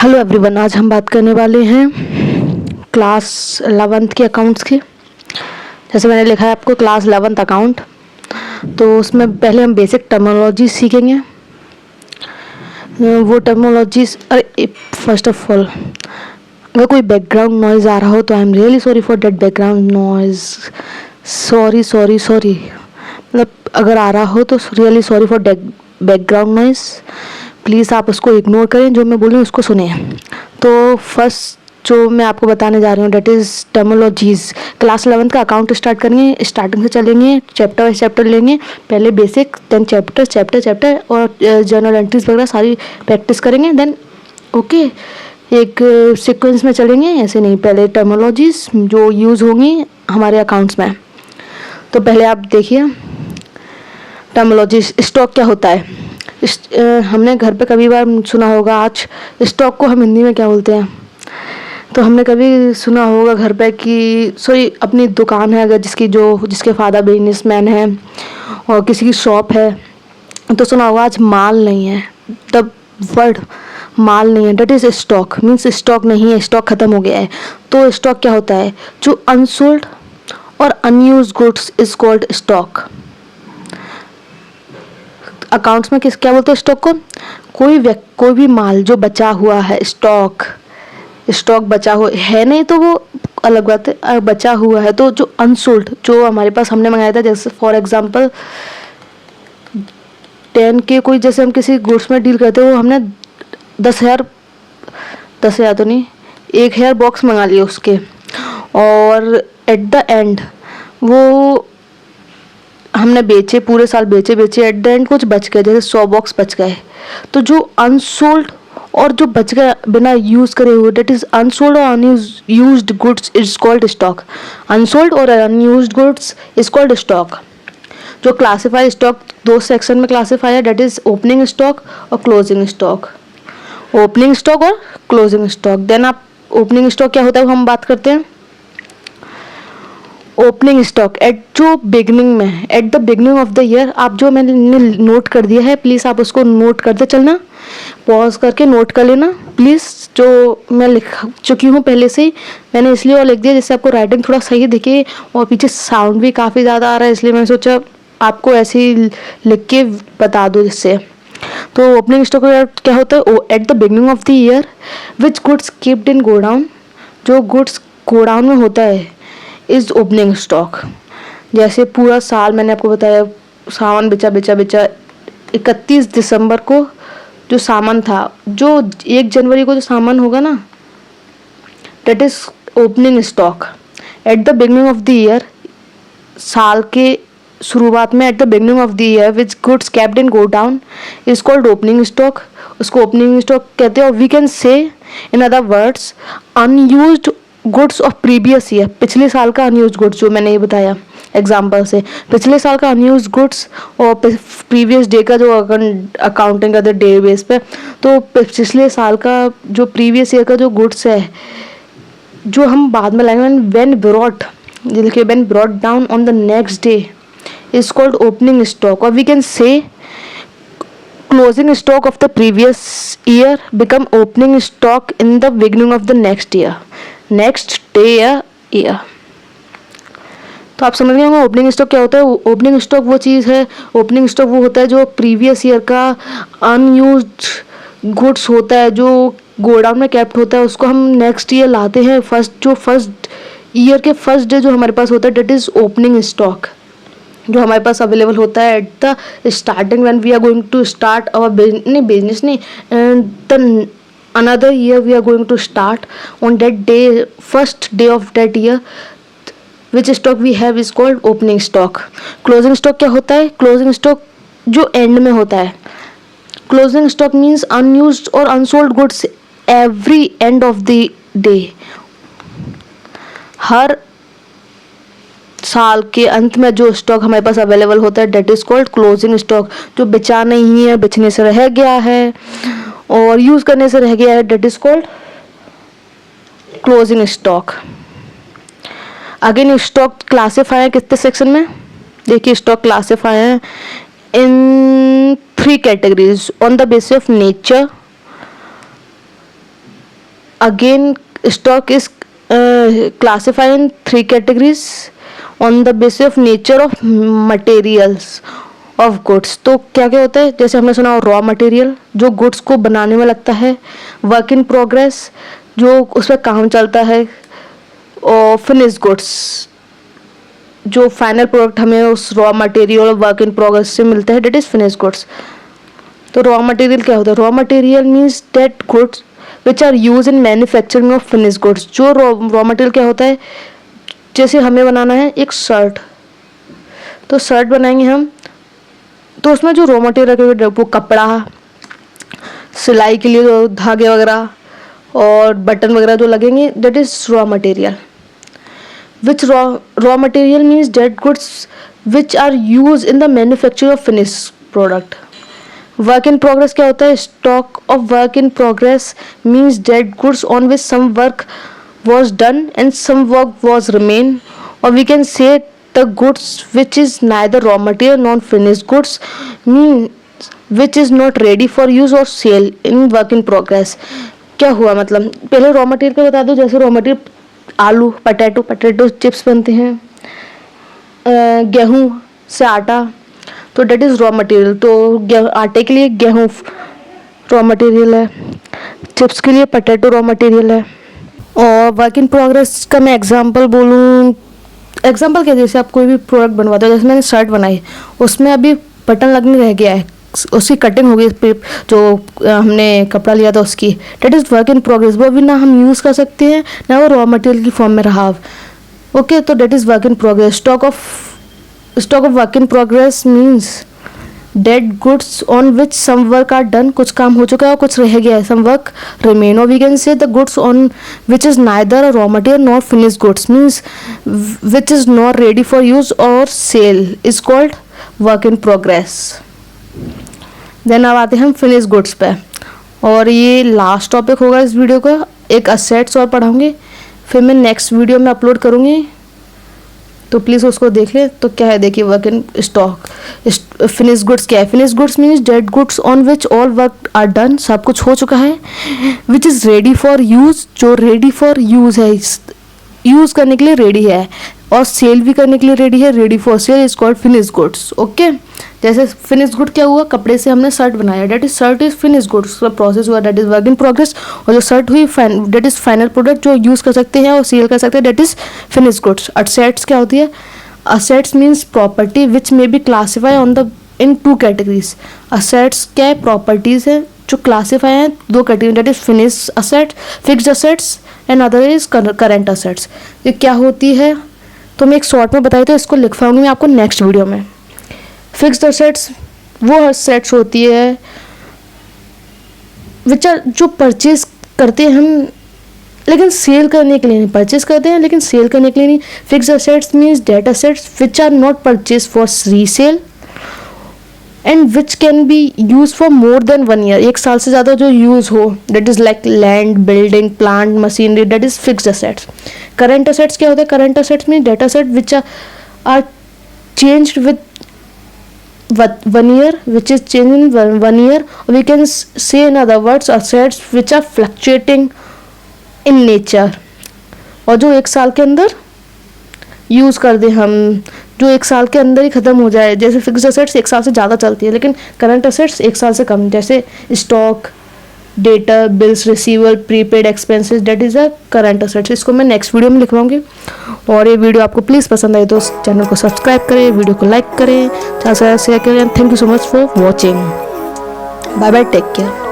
Hello everyone, आज हम बात करने वाले हैं क्लास 11th के अकाउंट्स की। जैसे मैंने लिखा है आपको क्लास 11th अकाउंट, तो उसमें पहले हम बेसिक टर्मिनोलॉजी सीखेंगे। वो टर्मिनोलॉजीज, फर्स्ट ऑफ ऑल अगर कोई बैकग्राउंड नॉइज़ आ रहा हो तो I am really sorry for that background noise. Sorry sorry sorry, मतलब अगर आ रहा हो तो really sorry for background noise. Please आप उसको इग्नोर करें, जो मैं बोल रही हूँ उसको सुने। तो फर्स्ट जो मैं आपको बताने जा रही हूँ that is terminologies. Class 11th का अकाउंट स्टार्ट करेंगे, स्टार्टिंग से चलेंगे, चैप्टर वाइज चैप्टर लेंगे। पहले बेसिक, देन चैप्टर और जर्नल एंट्रीज वगैरह सारी प्रैक्टिस करेंगे। देन ओके, एक सीक्वेंस में चलेंगे, ऐसे नहीं। पहले टर्मिनोलॉजीज़ जो यूज़ होंगी हमारे अकाउंट्स में। तो पहले आप देखिए टर्मिनोलॉजी। स्टॉक क्या होता है? हमने घर पे कभी बार सुना होगा। आज स्टॉक को हम हिंदी में क्या बोलते हैं? तो हमने कभी सुना होगा घर पे कि अपनी दुकान है, अगर जिसके फादर बिजनेसमैन है और किसी की शॉप है, तो सुना होगा आज माल नहीं है। द वर्ड माल नहीं है, that is stock, means stock नहीं है, स्टॉक खत्म हो गया है। तो स्टॉक क्या होता है? जो अनसोल्ड और unused goods is called stock. Accounts में क्या बोलते हैं स्टॉक को? कोई भी माल जो बचा हुआ है, स्टॉक बचा हुआ है, नहीं तो वो अलग बात है। बचा हुआ है तो जो अनसोल्ड, जो हमारे पास हमने मंगाया था, जैसे फॉर एग्जांपल 10 के कोई, जैसे हम किसी गुड्स में डील करते हैं, वो हमने 10,000 तो नहीं, 1,000 बॉक्स मंगा लिए उसके, और एट द एंड वो हमने बेचे, पूरे साल बेचे एट द एंड कुछ बच गए, जैसे 100 बॉक्स बच गए। तो जो अनसोल्ड और जो बच गया बिना यूज करे हुए, डेट इज अनसोल्ड और unused goods is called stock. Unsold और unused goods is called stock. जो क्लासिफाई स्टॉक दो सेक्शन में क्लासिफाई है, डेट इज ओपनिंग स्टॉक और क्लोजिंग स्टॉक। ओपनिंग स्टॉक और क्लोजिंग स्टॉक। देन आप ओपनिंग स्टॉक क्या होता है वो हम बात करते हैं। Opening stock at the beginning of the year. आप जो मैंने नोट कर दिया है, प्लीज़ आप उसको नोट करते चलना, पॉज करके नोट कर लेना प्लीज़। जो मैं लिख चुकी हूँ पहले से ही, मैंने इसलिए और लिख दिया जिससे आपको राइटिंग थोड़ा सही दिखे, और पीछे साउंड भी काफ़ी ज़्यादा आ रहा है, इसलिए मैंने सोचा आपको ऐसे ही लिख के बता दूँ जिससे। तो ओपनिंग स्टॉक क्या होता है? At the beginning of the year which goods keeped in godown. जो गुड्स गोडाउन में होता है इज ओपनिंग स्टॉक। जैसे पूरा साल मैंने आपको बताया, सामान बेचा 31 दिसंबर को जो सामान था, जो 1 जनवरी को जो सामान होगा ना, that is opening stock. At the beginning of the year, साल के शुरुआत में, at the beginning of the year which goods kept in godown is called opening stock. उसको ओपनिंग स्टॉक कहते हैं। और we can say in other words unused goods of previous year. पिछले साल का अनयूज्ड गुड्स, जो मैंने ये बताया एग्जाम्पल से, पिछले साल का अनयूज्ड गुड्स और प्रीवियस डे का, जो अकाउंटिंग करते डे बेस पे, तो पिछले साल का जो प्रीवियस ईयर का जो गुड्स है, जो हम बाद में लाएंगे, when brought down on the next day is called opening stock. और we can say closing stock of the previous year become opening stock in the beginning of the next day year. तो आप समझ गए होंगे opening stock क्या होता है। Opening stock वो चीज़ है, ओपनिंग स्टॉक वो होता है जो प्रीवियस ईयर का अनयूज्ड गुड्स होता है, जो गोडाउन में कैप्ट होता है, उसको हम नेक्स्ट ईयर लाते हैं। फर्स्ट ईयर के फर्स्ट डे जो हमारे पास होता है, डेट इज ओपनिंग स्टॉक, जो हमारे पास अवेलेबल होता है at the starting when we are going to start our business the another year we are going to start on that day, first day of that year, which stock we have is called opening stock. Closing stock क्या होता है? Closing stock जो and में होता है। Closing stock means unused or unsold goods every end of the day। हर साल के अंत में जो स्टॉक हमारे पास अवेलेबल होता है, that is called closing stock. जो बेचा नहीं है, बेचने से रह गया है और यूज करने से रह गया है, that is called closing stock. Again stock classify है कितने सेक्शन में? देखिए स्टॉक क्लासिफाई है in 3 categories on the basis of nature, again stock is classified in 3 categories on the basis of nature of materials of goods. तो क्या क्या होता है, जैसे हमने सुना रॉ मटेरियल जो गुड्स को बनाने में लगता है, वर्क इन प्रोग्रेस जो उस पर काम चलता है, और फिनिश गुड्स जो फाइनल प्रोडक्ट हमें उस रॉ मटेरियल और वर्क इन प्रोग्रेस से मिलता है, डेट इज फिनिश गुड्स. तो रॉ मटेरियल क्या होता है? Raw material means that goods which are use in manufacturing of finish goods. जो रॉ मटेरियल क्या होता है, जैसे हमें बनाना है एक शर्ट, तो शर्ट बनाएंगे हम, तो उसमें जो रॉ मटेरियल वो कपड़ा, सिलाई के लिए जो धागे वगैरह और बटन वगैरह जो लगेंगे, that is raw material. Which raw material means that goods which are use in the manufacturing of finish product. Work in progress क्या होता है? Stock of work in progress means that goods on which some work was done and some work was remain, or we can say the goods which is neither raw material nor finished goods, means which is not ready for use or sale in work in progress. क्या हुआ मतलब, पहले raw material का बता दो. जैसे raw material आलू, potato chips बनते हैं, गेहूँ से आटा, तो डेट इज रॉ मटेरियल. तो आटे के लिए गेहूँ रॉ मटेरियल है, चिप्स के लिए पटेटो रॉ मटेरियल है. और वर्क इन प्रोग्रेस का मैं एग्जांपल बोलूँ, एग्जांपल क्या, जैसे आप कोई भी प्रोडक्ट बनवाते हो, जैसे मैंने शर्ट बनाई, उसमें अभी बटन लगने रह गया है, उसकी कटिंग हो गई, जो हमने कपड़ा लिया था उसकी, date is work in progress. वो अभी ना हम यूज़ कर सकते हैं ना वो रॉ मटेरियल की फॉर्म में रहा. ओके, तो that is work in progress. Stock of work in progress means that goods on which some work are done. कुछ काम हो चुका है और कुछ रह गया है, सम वर्क रिमेन. और we can say the goods on which is neither raw material nor finish goods means which is not ready for use और sale is called work in progress. Then अब आते हैं हम finish goods पे, और ये last topic होगा इस वीडियो का. एक असेट्स और पढ़ाऊंगी, फिर मैं नेक्स्ट वीडियो में अपलोड करूँगी, तो प्लीज़ उसको देख ले. तो क्या है, देखिए work in stock. Finish goods क्या है? Finish goods means that goods on which all work are done, सब कुछ हो चुका है. Which is ready for use, जो रेडी फॉर यूज़ है, यूज़ करने के लिए रेडी है, और सेल भी करने के लिए रेडी है. Ready for sale is called finish goods. Okay, जैसे फिनिश गुड क्या हुआ, कपड़े से हमने शर्ट बनाया, that is shirt is finish good. उसका प्रोसेस हुआ, that is work in progress. और जो शर्ट हुई, डेट इज फाइनल प्रोडक्ट जो यूज़ कर सकते हैं और सेल कर सकते हैं, that is finish goods. Assets क्या होती है? Assets means property which may be classify on the in 2 categories. Assets क्या है? प्रॉपर्टीज है जो क्लासीफाई हैं 2 category, that is finish assets, fixed assets, and other is current assets. ये क्या होती है तो मैं एक शॉर्ट में बताई, तो इसको लिखवाऊंगी मैं आपको नेक्स्ट वीडियो में. फिक्स्ड असेट्स वो असेट्स होती है विच आर जो परचेज करते हैं हम, लेकिन सेल करने के लिए नहीं. परचेज करते हैं लेकिन सेल करने के लिए नहीं. Fixed assets means that assets which are not purchase for resale and which can be use for more than 1 year. 1 साल से ज़्यादा जो यूज़ हो, that is like land, building, plant, machinery, that is fixed assets. Current assets क्या होता है? Current assets means that asset which are changed with 1 year, which is changed in 1 year. We can say in other words assets which are fluctuating in nature, और जो 1 साल के अंदर use कर दे हम, जो 1 साल के अंदर ही ख़त्म हो जाए. जैसे फिक्स्ड असेट्स 1 साल से ज़्यादा चलती है, लेकिन करंट असेट्स 1 साल से कम, जैसे stock, data, bills receivable, prepaid expenses, that is a current assets. इसको मैं नेक्स्ट वीडियो में लिखवाऊंगी. और ये वीडियो आपको प्लीज़ पसंद आए तो चैनल को सब्सक्राइब करें, वीडियो को लाइक करें, ज़्यादा से ज़्यादा शेयर करें. Thank you so much for watching. Bye bye, take care.